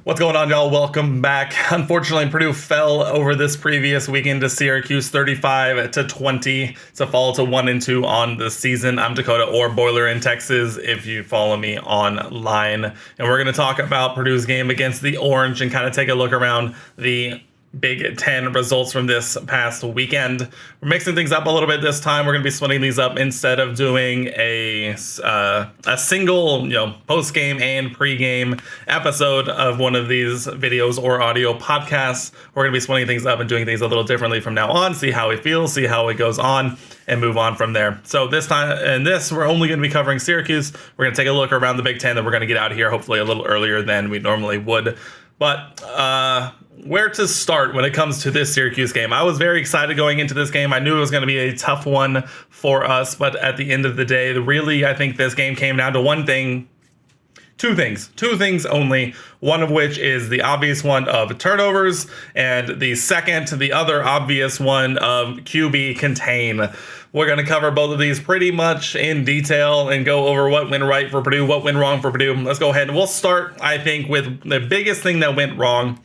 What's going on, y'all? Welcome back. Unfortunately, Purdue fell over this previous weekend to Syracuse 35-20 to fall to 1-2 on the season. I'm Dakota, or Boiler in Texas if you follow me online. And we're going to talk about Purdue's game against the Orange and kind of take a look around the Big Ten results from this past weekend. We're mixing things up a little bit this time. We're going to be splitting these up instead of doing a single, post-game and pre-game episode of one of these videos or audio podcasts. We're going to be splitting things up and doing things a little differently from now on, see how it feels, see how it goes on, and move on from there. So this time, we're only going to be covering Syracuse. We're going to take a look around the Big Ten, then we're going to get out of here hopefully a little earlier than we normally would. But where to start when it comes to this Syracuse game? I was very excited going into this game. I knew it was going to be a tough one for us, but at the end of the day, I think this game came down to two things only, one of which is the obvious one of turnovers, and the other obvious one of QB contain. We're going to cover both of these pretty much in detail and go over what went right for Purdue, what went wrong for Purdue. Let's go ahead and we'll start, I think, with the biggest thing that went wrong.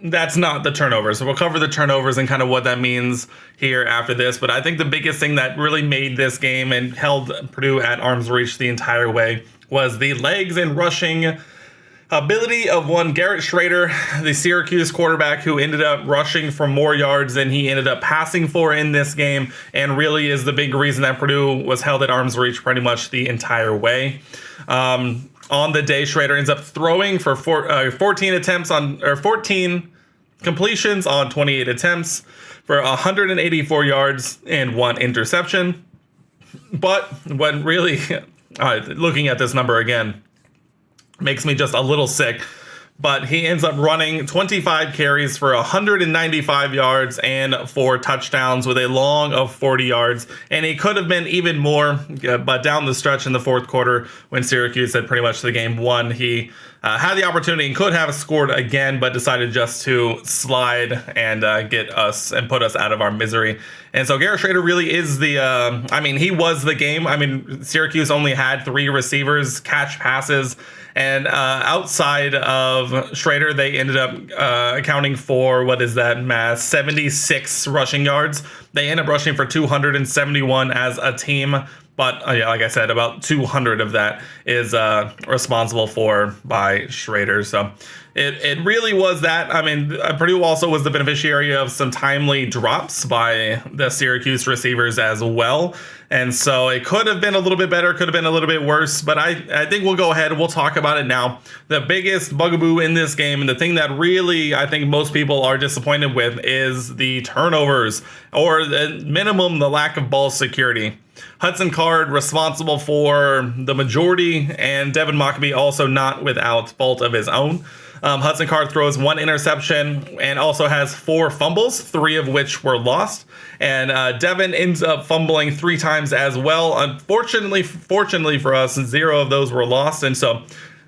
That's not the turnovers. So we'll cover the turnovers and kind of what that means here after this. But I think the biggest thing that really made this game and held Purdue at arm's reach the entire way was the legs and rushing ability of one Garrett Schrader, the Syracuse quarterback, who ended up rushing for more yards than he ended up passing for in this game, and really is the big reason that Purdue was held at arm's reach pretty much the entire way. On the day, Schrader ends up throwing for 14 completions on 28 attempts for 184 yards and one interception. But what really, looking at this number again, makes me just a little sick. But he ends up running 25 carries for 195 yards and 4 touchdowns with a long of 40 yards. And he could have been even more, but down the stretch in the fourth quarter when Syracuse had pretty much the game won, he had the opportunity and could have scored again, but decided just to slide and get us and put us out of our misery. And so Garrett Schrader really is he was the game. Syracuse only had 3 receivers catch passes. And outside of Schrader, they ended up accounting for, 76 rushing yards. They ended up rushing for 271 as a team. But like I said, about 200 of that is responsible by Schrader. So it really was that. Purdue also was the beneficiary of some timely drops by the Syracuse receivers as well. And so it could have been a little bit better, could have been a little bit worse. But I think we'll go ahead and we'll talk about it now. The biggest bugaboo in this game, and the thing that really I think most people are disappointed with, is the turnovers, or at minimum the lack of ball security. Hudson Card responsible for the majority, and Devin Mockabee also not without fault of his own. Hudson Card throws 1 interception and also has 4 fumbles, 3 of which were lost. And Devin ends up fumbling 3 times as well. Unfortunately, fortunately for us, 0 of those were lost. And so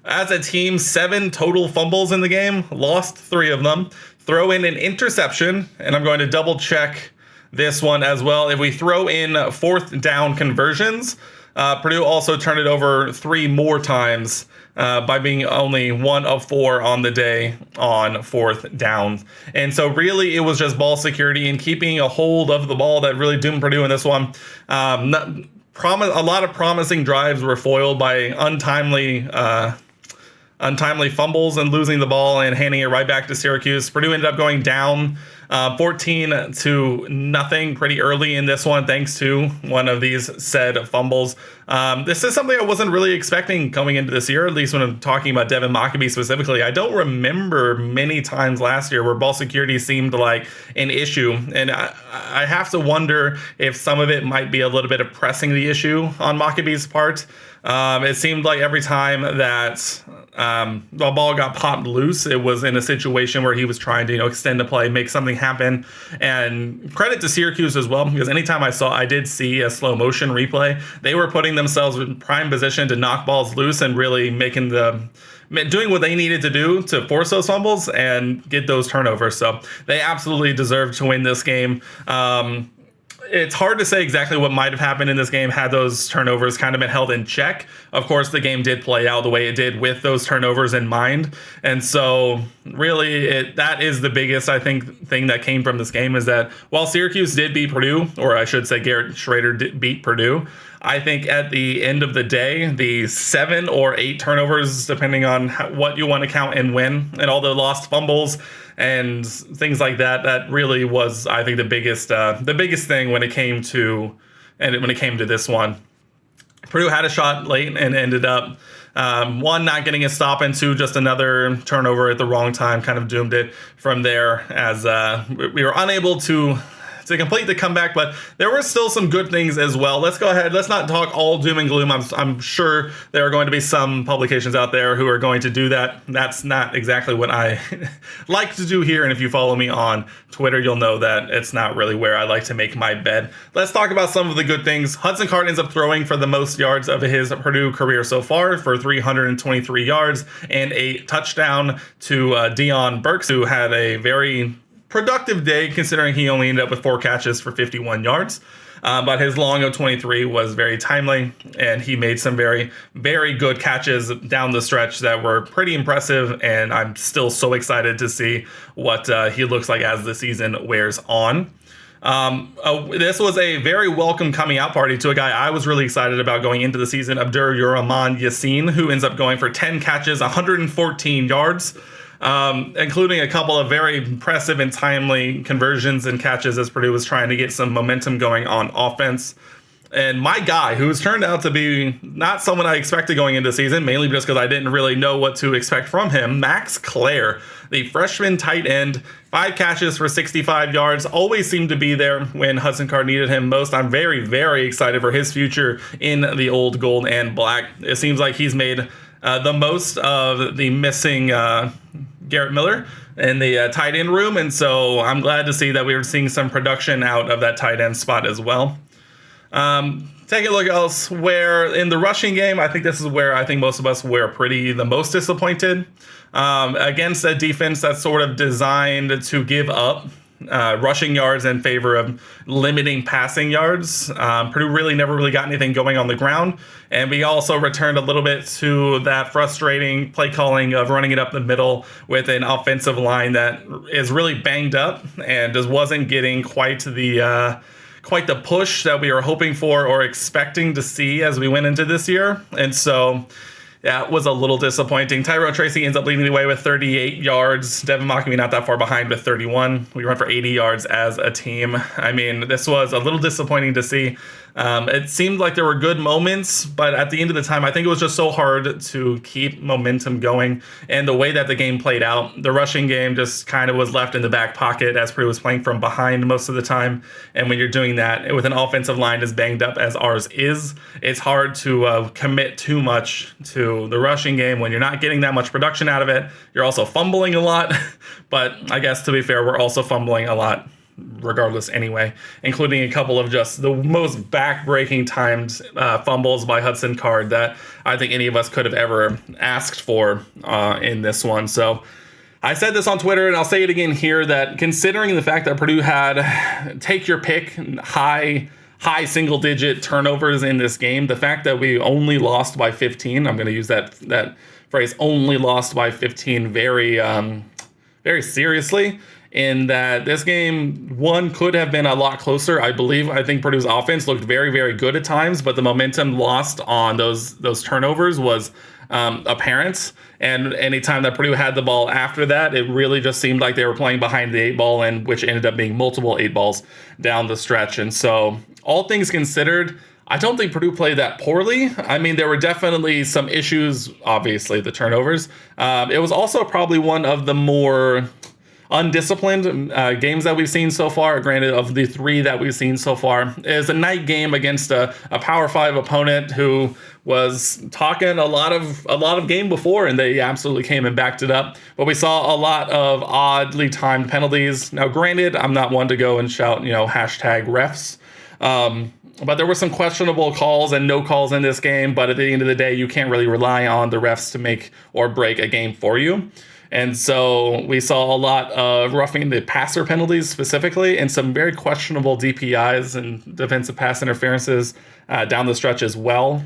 as a team, 7 total fumbles in the game, lost 3 of them. Throw in an interception, and I'm going to double check this one as well. If we throw in 4th down conversions, Purdue also turned it over 3 more times by being only 1 of 4 on the day on 4th down. And so really it was just ball security and keeping a hold of the ball that really doomed Purdue in this one. A lot of promising drives were foiled by untimely fumbles and losing the ball and handing it right back to Syracuse. Purdue ended up going down 14-0 pretty early in this one, thanks to one of these said fumbles. This is something I wasn't really expecting coming into this year, at least when I'm talking about Devin Mockabee specifically. I don't remember many times last year where ball security seemed like an issue, and I have to wonder if some of it might be a little bit of pressing the issue on Maccabee's part. It seemed like every time that the ball got popped loose, it was in a situation where he was trying to, extend the play, make something happen. And credit to Syracuse as well, because anytime I did see a slow motion replay, they were putting themselves in prime position to knock balls loose and really doing what they needed to do to force those fumbles and get those turnovers. So they absolutely deserved to win this game. it's hard to say exactly what might have happened in this game had those turnovers kind of been held in check. Of course, the game did play out the way it did with those turnovers in mind. And so really that is the biggest, I think, thing that came from this game, is that while Syracuse did beat Purdue, or I should say Garrett Schrader did beat Purdue, I think at the end of the day, the 7 or 8 turnovers, depending on what you want to count and when, and all the lost fumbles and things like that, that really was, I think, the biggest thing when it came to this one. Purdue had a shot late and ended up one, not getting a stop, and 2, just another turnover at the wrong time kind of doomed it from there, as we were unable to complete the comeback, but there were still some good things as well. Let's go ahead. Let's not talk all doom and gloom. I'm sure there are going to be some publications out there who are going to do that. That's not exactly what I like to do here. And if you follow me on Twitter, you'll know that it's not really where I like to make my bed. Let's talk about some of the good things. Hudson Card ends up throwing for the most yards of his Purdue career so far, for 323 yards and a touchdown to Deion Burks, who had a very productive day, considering he only ended up with 4 catches for 51 yards. But his long of 23 was very timely, and he made some very, very good catches down the stretch that were pretty impressive, and I'm still so excited to see what he looks like as the season wears on. This was a very welcome coming out party to a guy I was really excited about going into the season, Abdur-Rahman Yassin, who ends up going for 10 catches, 114 yards. Including a couple of very impressive and timely conversions and catches as Purdue was trying to get some momentum going on offense. And my guy, who's turned out to be not someone I expected going into the season, mainly just because I didn't really know what to expect from him, Max Clare, the freshman tight end, 5 catches for 65 yards, always seemed to be there when Hudson Card needed him most. I'm very, very excited for his future in the old gold and black. It seems like he's made the most of the missing Garrett Miller in the tight end room, and so I'm glad to see that we were seeing some production out of that tight end spot as well. Take a look elsewhere in the rushing game. I think this is where I think most of us were the most disappointed. Against a defense that's sort of designed to give up rushing yards in favor of limiting passing yards. Purdue really never really got anything going on the ground. And we also returned a little bit to that frustrating play calling of running it up the middle with an offensive line that is really banged up and just wasn't getting quite the push that we were hoping for or expecting to see as we went into this year. And so that was a little disappointing. Tyrone Tracy ends up leading the way with 38 yards. Devin Mockamy not that far behind with 31. We run for 80 yards as a team. I mean, this was a little disappointing to see. It seemed like there were good moments, but at the end of the time, I think it was just so hard to keep momentum going. And the way that the game played out, the rushing game just kind of was left in the back pocket as Purdue was playing from behind most of the time. And when you're doing that with an offensive line as banged up as ours is, it's hard to commit too much to the rushing game when you're not getting that much production out of it. You're also fumbling a lot, but I guess to be fair, we're also fumbling a lot regardless anyway, including a couple of just the most back-breaking timed fumbles by Hudson Card that I think any of us could have ever asked for in this one. So I said this on Twitter, and I'll say it again here, that considering the fact that Purdue had take your pick, high single-digit turnovers in this game, the fact that we only lost by 15, I'm going to use that phrase, only lost by 15, very seriously, in that this game, one, could have been a lot closer. I think Purdue's offense looked very, very good at times, but the momentum lost on those turnovers was apparent. And anytime that Purdue had the ball after that, it really just seemed like they were playing behind the 8 ball, and which ended up being multiple 8 balls down the stretch. And so, all things considered, I don't think Purdue played that poorly. I mean, there were definitely some issues, obviously, the turnovers. It was also probably one of the more undisciplined games that we've seen so far. Granted, of the 3 that we've seen so far, is a night game against a Power 5 opponent who was talking a lot of game before, and they absolutely came and backed it up. But we saw a lot of oddly timed penalties. Now, granted, I'm not one to go and shout, hashtag refs. But there were some questionable calls and no calls in this game. But at the end of the day, you can't really rely on the refs to make or break a game for you. And so we saw a lot of roughing the passer penalties specifically, and some very questionable DPIs and defensive pass interferences down the stretch as well.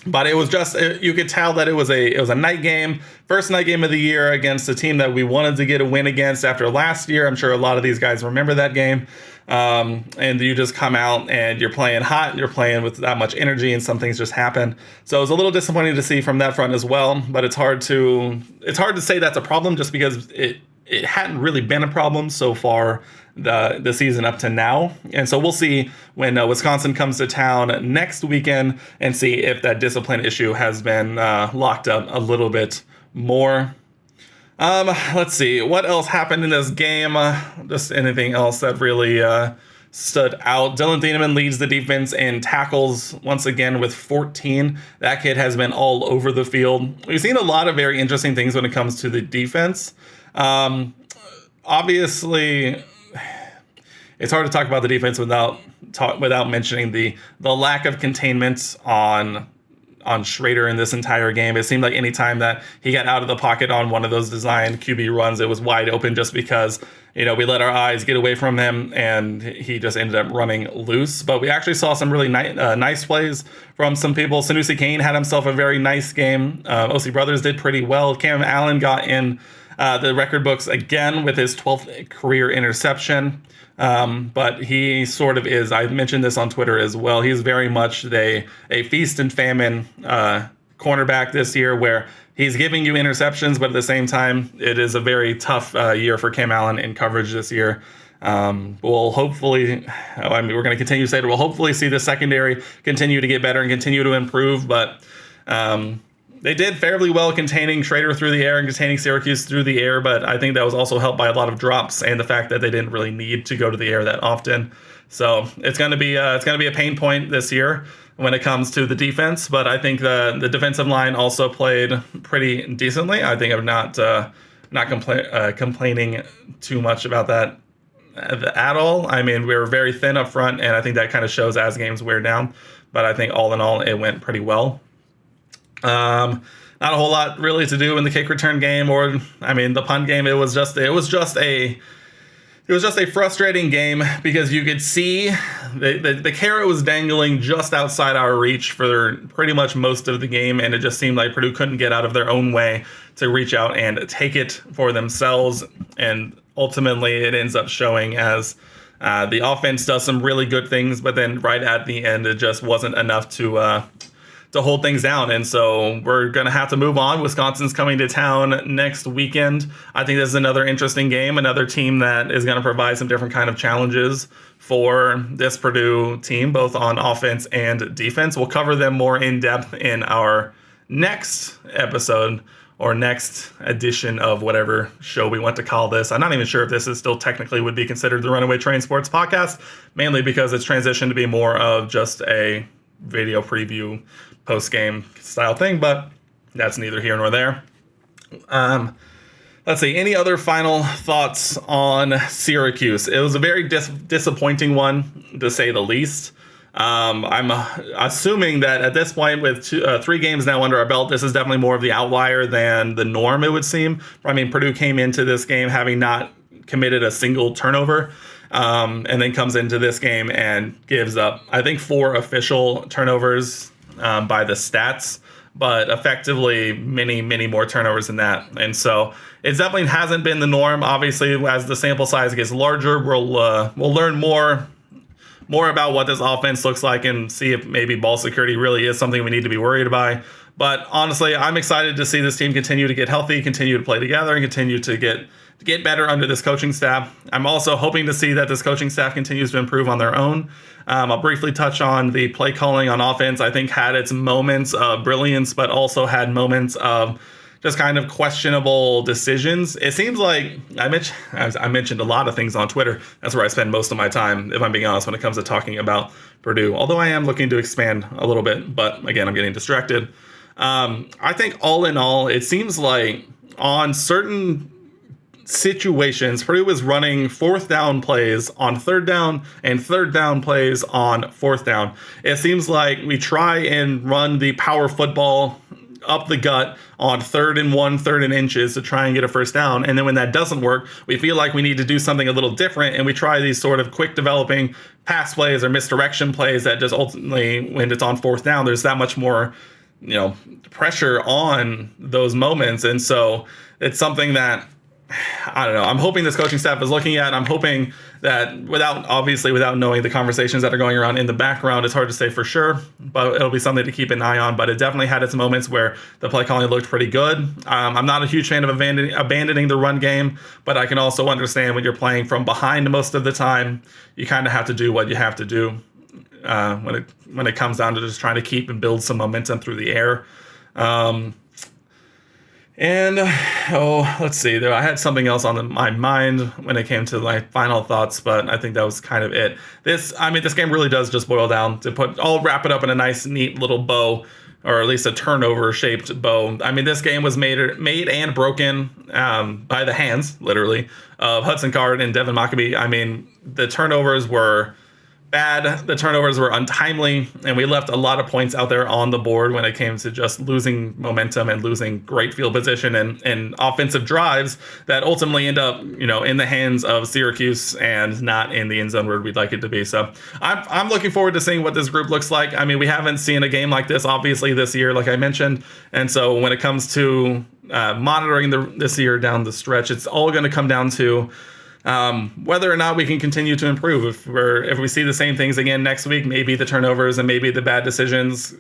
But it was just, you could tell that it was a night game, first night game of the year against a team that we wanted to get a win against after last year. I'm sure a lot of these guys remember that game. And you just come out and you're playing hot, you're playing with that much energy, and some things just happen. So it was a little disappointing to see from that front as well. But it's hard to say that's a problem, just because it hadn't really been a problem so far the season up to now. And so we'll see when Wisconsin comes to town next weekend and see if that discipline issue has been locked up a little bit more. Let's see what else happened in this game. Just anything else that really stood out. Dylan Thieneman leads the defense in tackles once again with 14. That kid has been all over the field. We've seen a lot of very interesting things when it comes to the defense. Obviously, it's hard to talk about the defense without mentioning the lack of containment on Schrader in this entire game. It seemed like any time that he got out of the pocket on one of those designed QB runs, it was wide open, just because, we let our eyes get away from him and he just ended up running loose. But we actually saw some really nice plays from some people. Sanusi Kane had himself a very nice game. O.C. Brothers did pretty well. Cam Allen got in the record books again with his 12th career interception. But he sort of is, I mentioned this on Twitter as well, he's very much a feast and famine cornerback this year, where he's giving you interceptions, but at the same time, it is a very tough year for Cam Allen in coverage this year. We'll hopefully, we're going to continue to say that we'll hopefully see the secondary continue to get better and continue to improve, but they did fairly well containing Schrader through the air and containing Syracuse through the air, but I think that was also helped by a lot of drops and the fact that they didn't really need to go to the air that often. So it's going to be a pain point this year when it comes to the defense, but I think the defensive line also played pretty decently. I think I'm not complaining too much about that at all. I mean, we were very thin up front, and I think that kind of shows as games wear down, but I think all in all, it went pretty well. Not a whole lot really to do in the kick return game, or the punt game. It was just a frustrating game, because you could see the carrot was dangling just outside our reach for pretty much most of the game, and it just seemed like Purdue couldn't get out of their own way to reach out and take it for themselves. And ultimately, it ends up showing as the offense does some really good things, but then right at the end, it just wasn't enough to hold things down. And so we're going to have to move on. Wisconsin's coming to town next weekend. I think this is another interesting game, another team that is going to provide some different kind of challenges for this Purdue team, both on offense and defense. We'll cover them more in depth in our next episode, or next edition of whatever show we want to call this. I'm not even sure if this is still technically would be considered the Runaway Train Sports Podcast, mainly because it's transitioned to be more of just a video preview post-game style thing, but that's neither here nor there. Let's see, any other final thoughts on Syracuse? It was a very disappointing one, to say the least. I'm assuming that at this point, with 3 games now under our belt, this is definitely more of the outlier than the norm, it would seem. Purdue came into this game having not committed a single turnover, and then comes into this game and gives up, I think, 4 official turnovers by the stats, but effectively many, many more turnovers than that. And so it definitely hasn't been the norm. Obviously, as the sample size gets larger, we'll learn more about what this offense looks like and see if maybe ball security really is something we need to be worried about. But honestly, I'm excited to see this team continue to get healthy, continue to play together, and continue to get better under this coaching staff. I'm also hoping to see that this coaching staff continues to improve on their own. I'll briefly touch on the play calling on offense. I think had its moments of brilliance, but also had moments of just kind of questionable decisions. It seems like I mentioned a lot of things on Twitter. That's where I spend most of my time, if I'm being honest, when it comes to talking about Purdue. Although I am looking to expand a little bit, but again, I'm getting distracted. I think all in all, it seems like on certain situations, Purdue was running fourth down plays on third down and third down plays on fourth down. It seems like we try and run the power football up the gut on 3rd and 1, 3rd and inches to try and get a first down. And then when that doesn't work, we feel like we need to do something a little different. And we try these sort of quick developing pass plays or misdirection plays that just ultimately, when it's on fourth down, there's that much more, pressure on those moments. And so it's something that, I don't know, I'm hoping this coaching staff is looking at. I'm hoping that without knowing the conversations that are going around in the background, it's hard to say for sure, but it'll be something to keep an eye on. But it definitely had its moments where the play calling looked pretty good. I'm not a huge fan of abandoning the run game, but I can also understand when you're playing from behind most of the time, you kind of have to do what you have to do when it comes down to just trying to keep and build some momentum through the air. Let's see. I had something else on my mind when it came to my final thoughts, but I think that was kind of it. This game really does just boil down to I'll wrap it up in a nice, neat little bow, or at least a turnover-shaped bow. I mean, this game was made and broken by the hands, literally, of Hudson Card and Devin Mockabee. I mean, the turnovers were bad. The turnovers were untimely, and we left a lot of points out there on the board when it came to just losing momentum and losing great field position and offensive drives that ultimately end up, in the hands of Syracuse and not in the end zone where we'd like it to be. So I'm looking forward to seeing what this group looks like. I mean, we haven't seen a game like this, obviously, this year, like I mentioned. And so when it comes to monitoring this year down the stretch, it's all going to come down to whether or not we can continue to improve. If we see the same things again next week, maybe the turnovers and maybe the bad decisions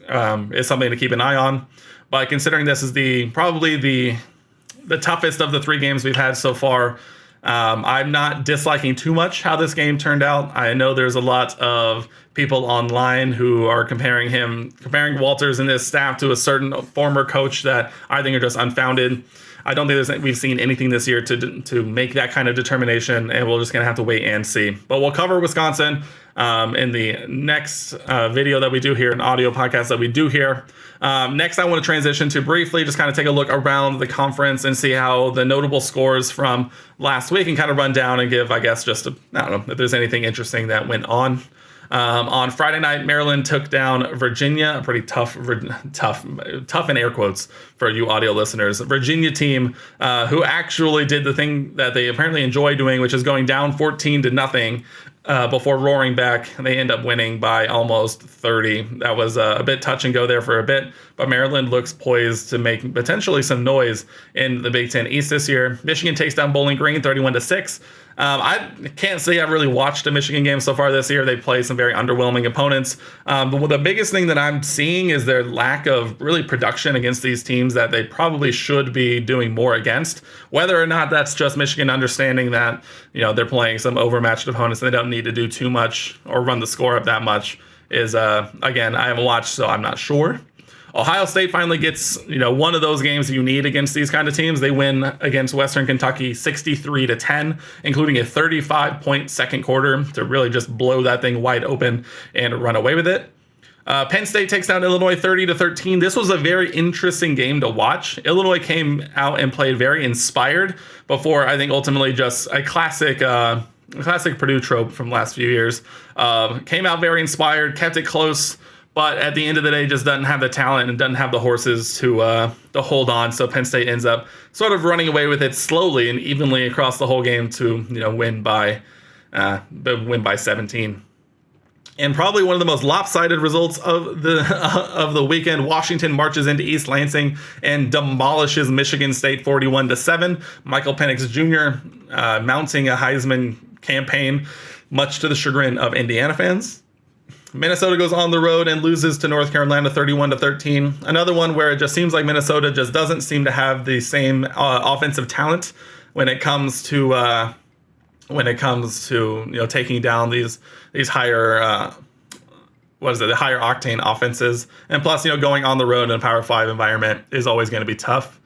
is something to keep an eye on. But considering this is probably the toughest of the 3 games we've had so far, I'm not disliking too much how this game turned out. I know there's a lot of people online who are comparing Walters and his staff to a certain former coach that I think are just unfounded. I don't think we've seen anything this year to make that kind of determination, and we're just going to have to wait and see. But we'll cover Wisconsin in the next video that we do here, an audio podcast that we do here. Next, I want to transition to briefly just kind of take a look around the conference and see how the notable scores from last week and kind of run down and give, I guess, I don't know if there's anything interesting that went on. On Friday night, Maryland took down Virginia, a pretty tough in air quotes for you audio listeners. Virginia team who actually did the thing that they apparently enjoy doing, which is going down 14-0 before roaring back. They end up winning by almost 30. That was a bit touch and go there for a bit, but Maryland looks poised to make potentially some noise in the Big Ten East this year. Michigan takes down Bowling Green 31-6. I can't say I've really watched a Michigan game so far this year. They play some very underwhelming opponents. But the biggest thing that I'm seeing is their lack of really production against these teams that they probably should be doing more against. Whether or not that's just Michigan understanding that, they're playing some overmatched opponents and they don't need to do too much or run the score up that much is, again, I haven't watched, so I'm not sure. Ohio State finally gets, one of those games you need against these kind of teams. They win against Western Kentucky 63-10, including a 35-point second quarter to really just blow that thing wide open and run away with it. Penn State takes down Illinois 30-13. This was a very interesting game to watch. Illinois came out and played very inspired before, I think, ultimately just a classic Purdue trope from the last few years. Came out very inspired, kept it close, but at the end of the day, just doesn't have the talent and doesn't have the horses to hold on. So Penn State ends up sort of running away with it slowly and evenly across the whole game to win by 17. And probably one of the most lopsided results of the weekend, Washington marches into East Lansing and demolishes Michigan State 41-7. Michael Penix Jr. Mounting a Heisman campaign, much to the chagrin of Indiana fans. Minnesota goes on the road and loses to North Carolina 31-13. Another one where it just seems like Minnesota just doesn't seem to have the same offensive talent when it comes to taking down these higher the higher octane offenses. And plus, going on the road in a Power 5 environment is always going to be tough.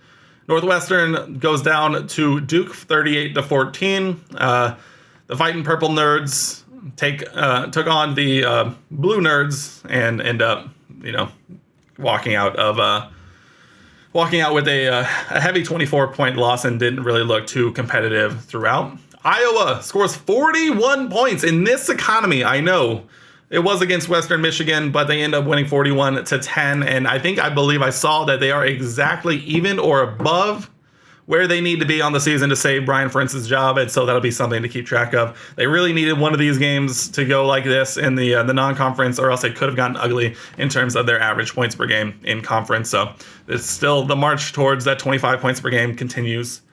Northwestern goes down to Duke 38-14. The Fighting Purple Nerds took on the Blue Nerds and end up, walking out of walking out with a heavy 24-point loss and didn't really look too competitive throughout. Iowa scores 41 points in this economy. I know it was against Western Michigan, but they end up winning 41-10. And I believe I saw that they are exactly even or above where they need to be on the season to save Brian France's job, and so that'll be something to keep track of. They really needed one of these games to go like this in the non-conference, or else it could have gotten ugly in terms of their average points per game in conference. So it's still the march towards that 25 points per game continues.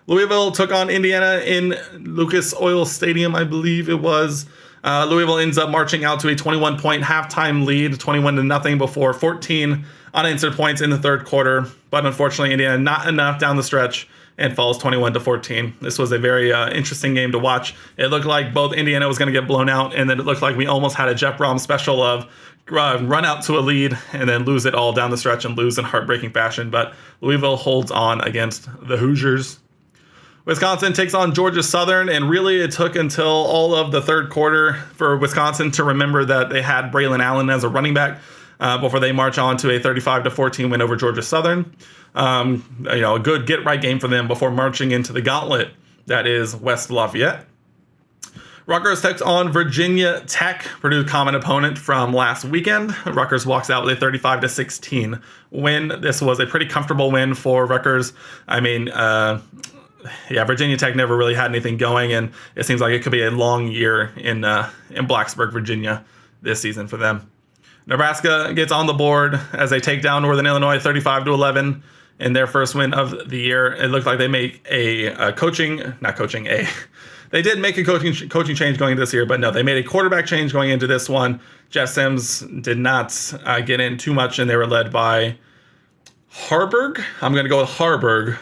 Louisville took on Indiana in Lucas Oil Stadium, I believe it was. Louisville ends up marching out to a 21-point halftime lead, 21-0 before 14 unanswered points in the third quarter. But unfortunately, Indiana not enough down the stretch and falls 21-14. This was a very interesting game to watch. It looked like both Indiana was going to get blown out, and then it looked like we almost had a Jeff Brom special of run out to a lead and then lose it all down the stretch and lose in heartbreaking fashion. But Louisville holds on against the Hoosiers. Wisconsin takes on Georgia Southern, and really it took until all of the third quarter for Wisconsin to remember that they had Braylon Allen as a running back before they march on to a 35-14 win over Georgia Southern. A good get-right game for them before marching into the gauntlet that is West Lafayette. Rutgers takes on Virginia Tech, Purdue's common opponent from last weekend. Rutgers walks out with a 35-16 win. This was a pretty comfortable win for Rutgers. Virginia Tech never really had anything going, and it seems like it could be a long year in Blacksburg, Virginia this season for them. Nebraska gets on the board as they take down Northern Illinois 35-11 in their first win of the year. It looked like they make they did make a coaching change going into this year, but no, they made a quarterback change going into this one. Jeff Sims did not get in too much, and they were led by Harburg. I'm going to go with Harburg,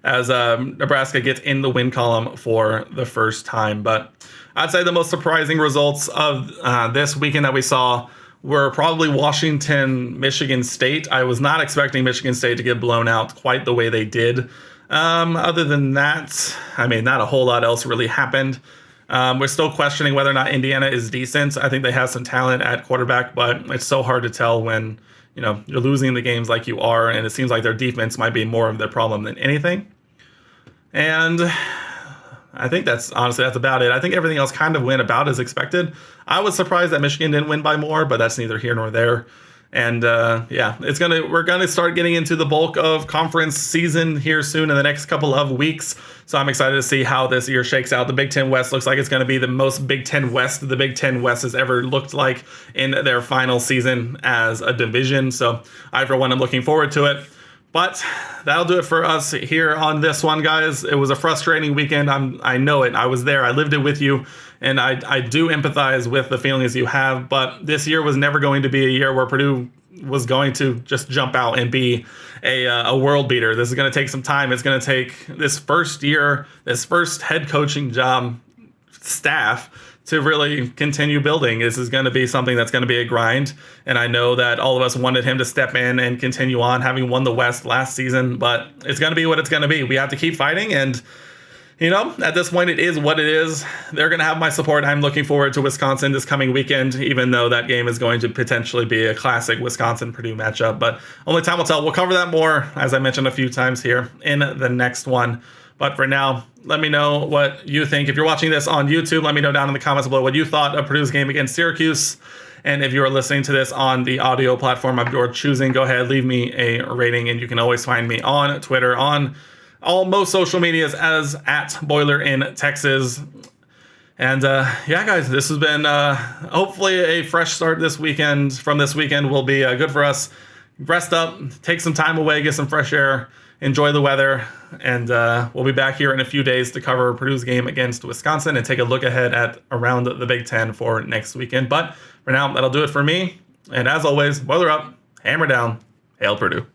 as Nebraska gets in the win column for the first time. But I'd say the most surprising results of this weekend that we saw were probably Washington, Michigan State. I was not expecting Michigan State to get blown out quite the way they did. Other than that, not a whole lot else really happened. We're still questioning whether or not Indiana is decent. I think they have some talent at quarterback, but it's so hard to tell when you're losing the games like you are, and it seems like their defense might be more of their problem than anything. And I think that's about it. I think everything else kind of went about as expected. I was surprised that Michigan didn't win by more, but that's neither here nor there. And we're gonna start getting into the bulk of conference season here soon in the next couple of weeks. So I'm excited to see how this year shakes out. The Big Ten West looks like it's going to be the most Big Ten West the Big Ten West has ever looked like in their final season as a division. So I, for one, am looking forward to it. But that'll do it for us here on this one, guys. It was a frustrating weekend. I know it. I was there. I lived it with you. And I do empathize with the feelings you have. But this year was never going to be a year where Purdue was going to just jump out and be a world beater. This is going to take some time. It's going to take this first year, this first head coaching job staff to really continue building. This is going to be something that's going to be a grind. And I know that all of us wanted him to step in and continue on, having won the West last season, but it's going to be what it's going to be. We have to keep fighting. And, at this point, it is what it is. They're going to have my support. I'm looking forward to Wisconsin this coming weekend, even though that game is going to potentially be a classic Wisconsin-Purdue matchup. But only time will tell. We'll cover that more, as I mentioned a few times here, in the next one. But for now, let me know what you think. If you're watching this on YouTube, let me know down in the comments below what you thought of Purdue's game against Syracuse. And if you are listening to this on the audio platform of your choosing, go ahead, leave me a rating. And you can always find me on Twitter, on most social medias as @BoilerInTexas. And guys, this has been hopefully a fresh start this weekend. From this weekend will be good for us. Rest up, take some time away, get some fresh air, enjoy the weather, and we'll be back here in a few days to cover Purdue's game against Wisconsin and take a look ahead at around the Big Ten for next weekend. But for now, that'll do it for me. And as always, boiler up, hammer down, hail Purdue.